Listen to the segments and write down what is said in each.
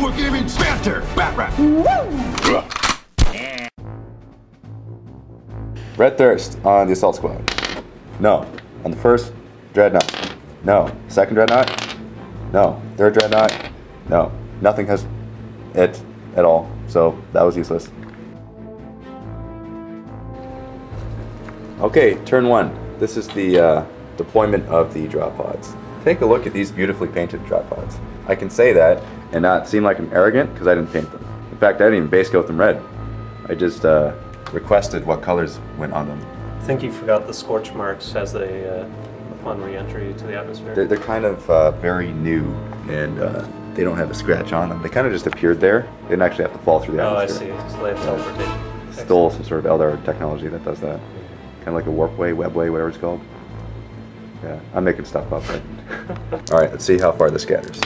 We're giving Banter, Batrep. Red Thirst on the Assault Squad. No. On the first Dreadnought. No. Second Dreadnought. No. Third Dreadnought. No. Nothing has it at all. So that was useless. Okay, turn one. This is the deployment of the drop pods. Take a look at these beautifully painted drop pods. I can say that and not seem like I'm arrogant because I didn't paint them. In fact, I didn't even base coat them red. I just requested what colors went on them. I think you forgot the scorch marks as they, upon re-entry to the atmosphere. They're kind of very new and they don't have a scratch on them. They kind of just appeared there. They didn't actually have to fall through the atmosphere. Oh, I see. So they have teleportation. Stole some sort of Eldar technology that does that. Kind of like a warpway, webway, whatever it's called. Yeah, I'm making stuff up, right? Alright, let's see how far this scatters.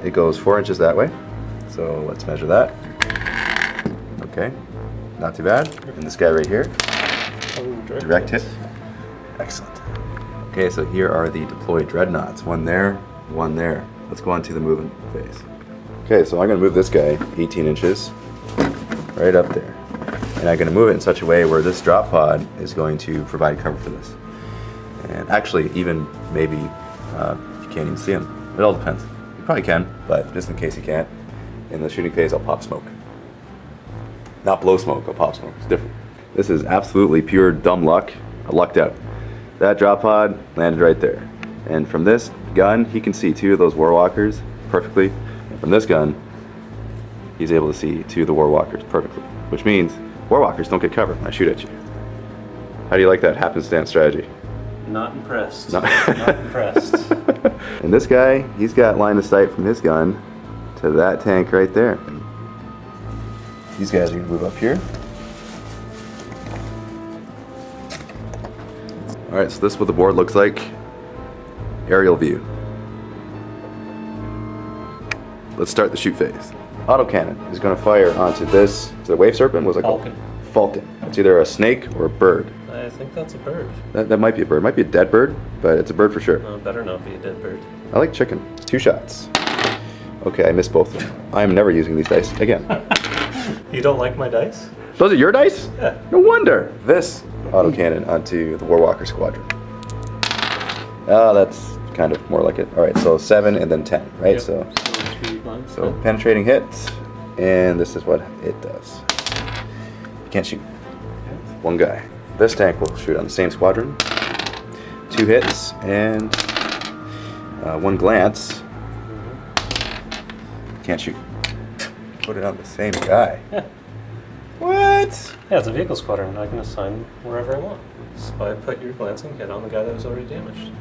It goes 4 inches that way. So let's measure that. Okay, not too bad. And this guy right here. Direct hit. Excellent. Okay, so here are the deployed dreadnoughts. One there, one there. Let's go on to the movement phase. Okay, so I'm going to move this guy 18 inches right up there. And I'm going to move it in such a way where this drop pod is going to provide cover for this. And actually, even maybe you can't even see him. It all depends. You probably can, but just in case you can't, in the shooting phase, I'll pop smoke. Not blow smoke, I'll pop smoke. It's different. This is absolutely pure dumb luck. I lucked out. That drop pod landed right there. And from this gun, he can see 2 of those warwalkers perfectly. And from this gun, he's able to see 2 of the warwalkers perfectly. Which means warwalkers don't get cover when I shoot at you. How do you like that happenstance strategy? Not impressed. Not impressed. And this guy, he's got line of sight from his gun to that tank right there. These guys are going to move up here. Alright, so this is what the board looks like. Aerial view. Let's start the shoot phase. Autocannon is going to fire onto this. Is it a wave serpent? What's it called? Falcon. Falcon. It's either a snake or a bird. I think that's a bird. That might be a bird. It might be a dead bird, but it's a bird for sure. No, it better not be a dead bird. I like chicken. 2 shots. Okay, I missed both of them. I'm never using these dice again. You don't like my dice? Those are your dice? Yeah. No wonder. This autocannon onto the Warwalker Squadron. Oh, that's kind of more like it. Alright, so 7 and then 10, right? Yep. So penetrating hit, and this is what it does. You can't shoot. One guy. This tank will shoot on the same squadron. 2 hits and 1 glance. Can't shoot. Put it on the same guy. Yeah. What? Yeah, it's a vehicle squadron. I can assign wherever I want. So I put your glancing hit on the guy that was already damaged.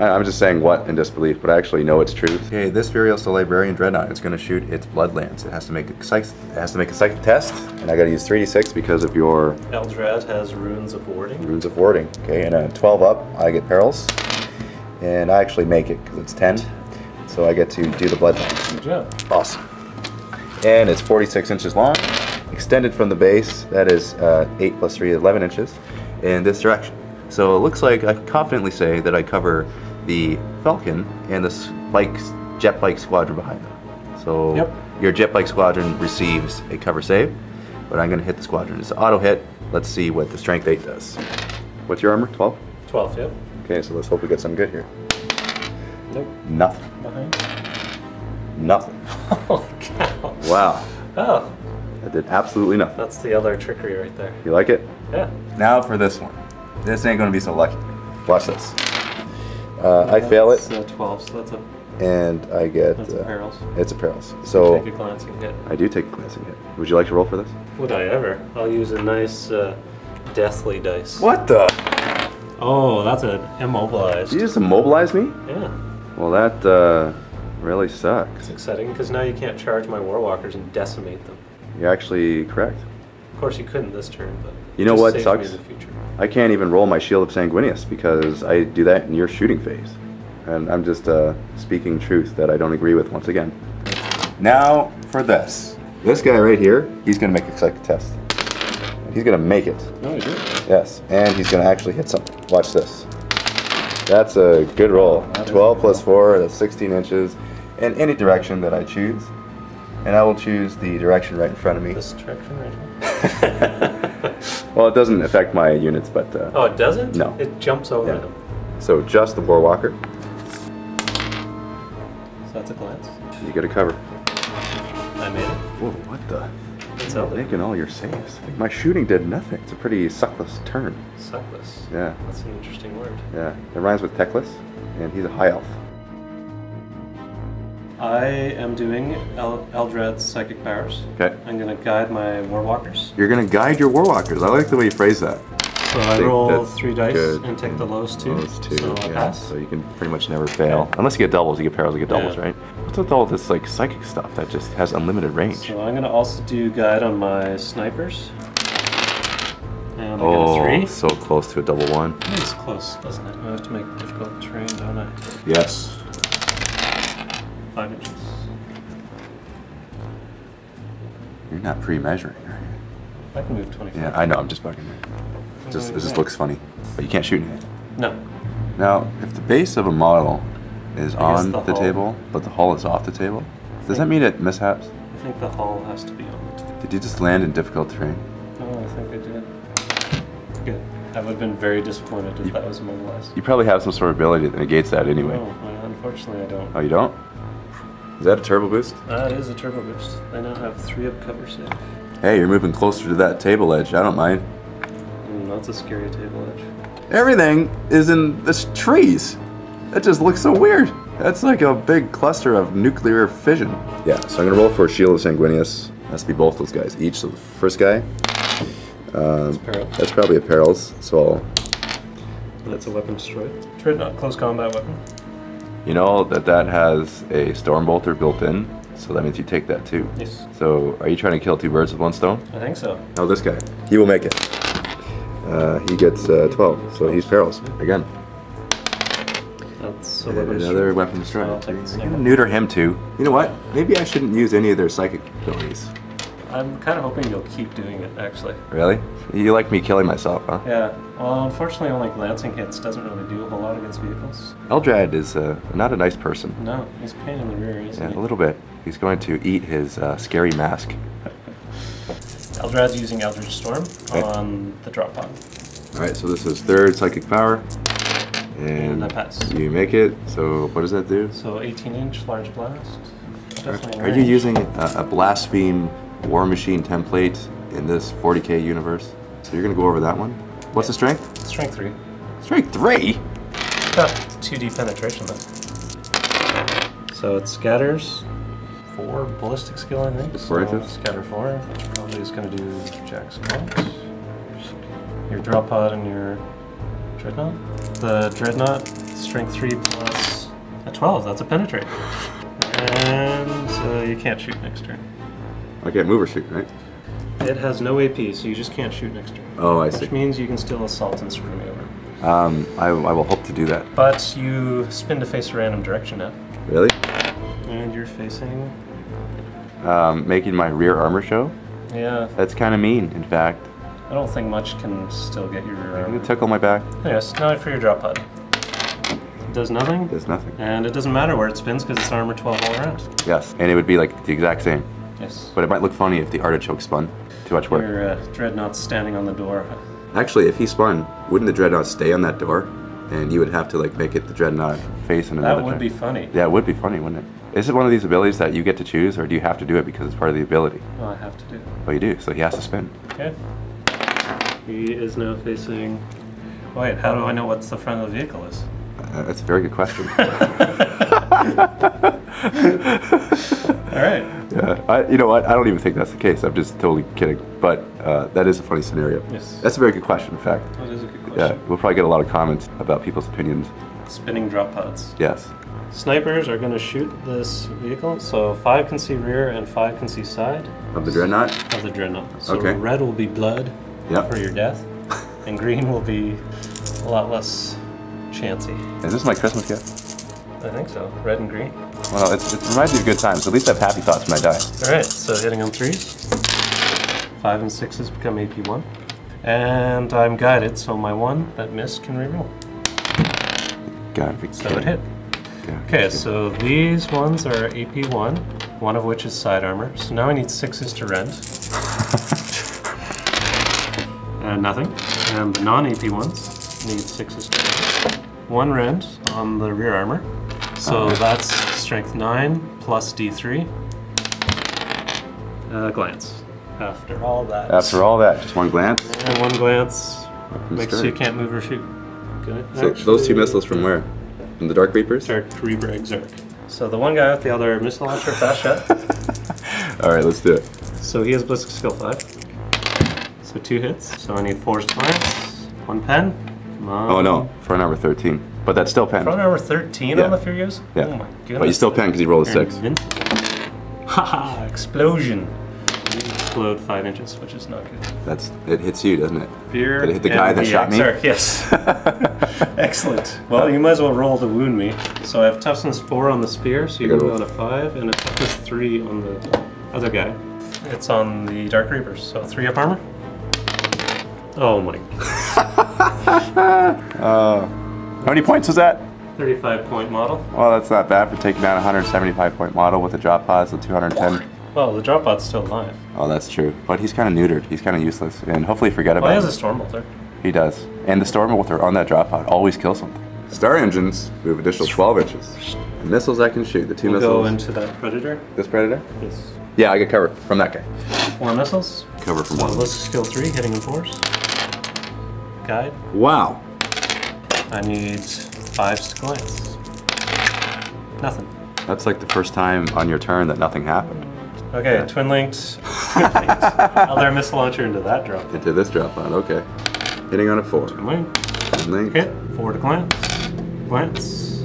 I'm just saying what in disbelief, but I actually know it's truth. Okay, this Virios the Librarian Dreadnought is going to shoot its Bloodlands. It has to make a psychic test, and I got to use 3d6 because of your Eldar has runes of warding. Runes of warding. Okay, and a 12 up, I get perils, and I actually make it because it's 10, so I get to do the Bloodlands. Good job. Awesome. And it's 46 inches long, extended from the base. That is 8 plus 3, 11 inches in this direction. So it looks like I can confidently say that I cover the Falcon and the jet bike squadron behind them. So yep. Your jet bike squadron receives a cover save, but I'm going to hit the squadron. It's an auto hit. Let's see what the strength 8 does. What's your armor? 12? 12, yep. Okay, so let's hope we get something good here. Nope. Nothing. Behind? Nothing. Holy cow. Wow. Oh. I did absolutely nothing. That's the other trickery right there. You like it? Yeah. Now for this one. This ain't going to be so lucky. Watch this. I fail it. That's 12, so that's a... And I get... That's a perils. It's a perils. So take a glancing hit. I do take a glancing hit. Would you like to roll for this? Would I ever? I'll use a nice deathly dice. What the? Oh, that's an immobilized. You just immobilize me? Yeah. Well, that really sucks. It's exciting because now you can't charge my warwalkers and decimate them. You're actually correct. Of course you couldn't this turn, but you know what sucks? Me in the future. I can't even roll my Shield of Sanguinius because I do that in your shooting phase. And I'm just speaking truth that I don't agree with once again. Now for this. This guy right here, he's going to make a psychic test. He's going to make it. No, he did. Yes, and he's going to actually hit something. Watch this. That's a good roll. 12 plus 4, that's 16 inches. In any direction that I choose, And I will choose the direction right in front of me. This direction right here? Well, it doesn't affect my units, but... Oh, it doesn't? No. It jumps over Yeah. them. So just the Warwalker. So that's a glance. You get a cover. I made it. Whoa, what the? It's Eldar. Making all your saves. Like, my shooting did nothing. It's a pretty suckless turn. Suckless. Yeah. That's an interesting word. Yeah. It rhymes with techless, and he's a high elf. I am doing Eldrad's psychic powers. Okay. I'm going to guide my Warwalkers. You're gonna guide your Warwalkers. I like the way you phrase that. So I think roll that's 3 dice good. and take the lowest 2. Lowest 2, So I yeah. pass. So you can pretty much never fail. Unless you get doubles, you get perils, you get doubles, Yeah. right? What's with all this like psychic stuff that just has unlimited range? So I'm going to also do guide on my snipers. And I get a Oh, 3. so close to a double 1. It's close, doesn't it? I have to make difficult terrain, don't I? Yes. 5 inches. You're not pre-measuring, are you? I can move 25. Yeah, I know. I'm just bugging you. It just looks funny, but you can't shoot anything. No. Now, if the base of a model is on the the hull. table, but the hull is off the table, does that mean it mishaps? I think the hull has to be on it. Did you just land in difficult terrain? No, I think I did. Good. I would have been very disappointed if that was immobilized. You probably have some sort of ability that negates that anyway. No, unfortunately I don't. Oh, you don't? Is that a turbo boost? That is a turbo boost. I now have 3 up cover save. Hey, you're moving closer to that table edge. I don't mind. That's a scary table edge. Everything is in the trees. That just looks so weird. That's like a big cluster of nuclear fission. Yeah, so I'm gonna roll for Shield of Sanguinius. Has to be both those guys each. So the first guy, that's probably a perils. So That's a weapon destroyed. Dreadnought, close combat weapon. you know that has a Stormbolter built in. So that means you take that too. Yes. So are you trying to kill 2 birds with 1 stone? I think so. No, this guy. He will make it. He gets 12, so he's perils again. That's a weapon Another destroyed. weapon destroyed. I'll take the You're same gonna one. neuter him too. You know what? Maybe I shouldn't use any of their psychic abilities. I'm kind of hoping you'll keep doing it, actually. Really? You like me killing myself, huh? Yeah. Well, unfortunately, only glancing hits doesn't really do a whole lot against vehicles. Eldrad is not a nice person. No, he's a pain in the rear, isn't Yeah, he? a little bit. He's going to eat his scary mask. Eldrad's using Eldritch Storm Okay. on the drop pod. Alright, so this is 3rd psychic power. And I pass. You make it, so what does that do? So 18-inch large blast. Definitely in Are you range. using a blaspheme war machine template in this 40k universe? So you're gonna go over that one? What's the strength? Strength 3. Strength 3? Got 2D penetration though. So it scatters 4 ballistic skill, I think. 4 So inches? Scatter 4, which probably is going to do Jack's clones. Your drop pod and your dreadnought. The dreadnought, strength 3 plus a 12. That's a penetrate. And you can't shoot next turn. I can't move or shoot, right? It has no AP, so you just can't shoot next turn. Oh, I see. Which means you can still assault and screw me over. I will hope to do that. But you spin to face a random direction now. Really? And you're facing... Making my rear armor show? Yeah, That's kind of mean, in fact. I don't think much can still get your rear Can armor. you tickle my back? Yes, now for your drop pod. It does nothing, There's nothing. and it doesn't matter where it spins because it's armor 12 all around. Yes, and it would be like the exact same. Yes. But it might look funny if the artichoke spun. Too much work. Your dreadnought's standing on the door. Actually, if he spun, wouldn't the dreadnought stay on that door? And you would have to like make it the dreadnought face in another That would be funny. Yeah, it would be funny, wouldn't it? Is it one of these abilities that you get to choose, or do you have to do it because it's part of the ability? Well, I have to do. Oh, you do, so he has to spin. Okay. He is now facing... Wait, how do I know what's the front of the vehicle is? That's a very good question. Alright. Yeah, you know what? I don't even think that's the case. I'm just totally kidding. But that is a funny scenario. Yes. That's a very good question, in fact. That is a good Yeah, question. we'll probably get a lot of comments about people's opinions. Spinning drop pods. Yes. Snipers are going to shoot this vehicle, so 5 can see rear and 5 can see side Of the dreadnought? of the dreadnought. So Okay. red will be blood Yep. for your death, and green will be a lot less chancy. Is this my Christmas gift? I think so. Red and green. Well, it reminds me of good times. At least I have happy thoughts when I die. Alright, so hitting on 3s. 5 and 6s become AP1. And I'm guided, so my 1 that missed can reroll. God, be So it kidding. hit. Okay, so these ones are AP1, one of which is side armor. So now I need 6s to rend. Nothing. And the non-AP ones need 6s to rend. 1 rend on the rear armor. So that's strength 9 plus D3. Glance. After all that. After all that, just one glance? And 1 glance makes so you can't move or shoot. Good. So those 2 missiles from where? From the Dark Reapers? Dark Reaper Exarch. So the one guy with the other missile launcher, fast shot. Alright, let's do it. So he has Ballistic Skill 5. So 2 hits. So I need 4 glance, 1 pen. Come on. Oh no, front armor 13. But that's still pen. Front armor 13 on the Furious? Yeah. Oh my goodness. But you still pen because you rolled a 6. Haha, explosion. You explode 5 inches, which is not good. It hits you, doesn't it? Fear. Did it hit the guy that shot me? Yes. Excellent. Well, you might as well roll to wound me. So I have toughness 4 on the spear, so you go down to 5, and a toughness 3 on the other guy. It's on the Dark Reapers, so 3 up armor. Oh my. How many points was that? 35-point model. Well, that's not bad for taking down a 175-point model with a drop pod, so 210. Well, the drop pod's still alive. Oh, that's true. But he's kind of neutered. He's kind of useless. And hopefully forget about Well, him. he has a Storm Bolter. He does. And the Storm Bolter on that drop pod always kills something. Star engines move additional 12 inches. And missiles I can shoot. The 2 missiles. Go into that Predator. This Predator? Yes. Yeah, I get cover from that guy. 4 missiles. Cover from So one. Ballistic Skill 3, hitting in force. Guide. Wow. I need 5s to glance. Nothing. That's like the first time on your turn that nothing happened. Okay, Yeah. twin linked. Eldar missile launcher into that drop. Into this drop pod, okay. Hitting on a 4. Twin link. Twin link. Hit. 4 to glance. Glance.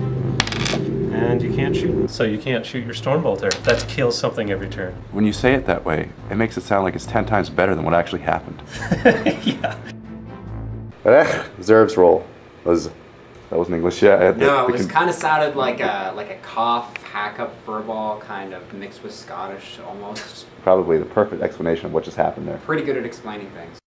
And you can't shoot. So you can't shoot your Storm Bolter. That kills something every turn. When you say it that way, it makes it sound like it's 10 times better than what actually happened. Yeah. Reserves roll. That wasn't English yet. No, it was kind of sounded like a cough, hack up furball, kind of mixed with Scottish almost. Probably the perfect explanation of what just happened there. Pretty good at explaining things.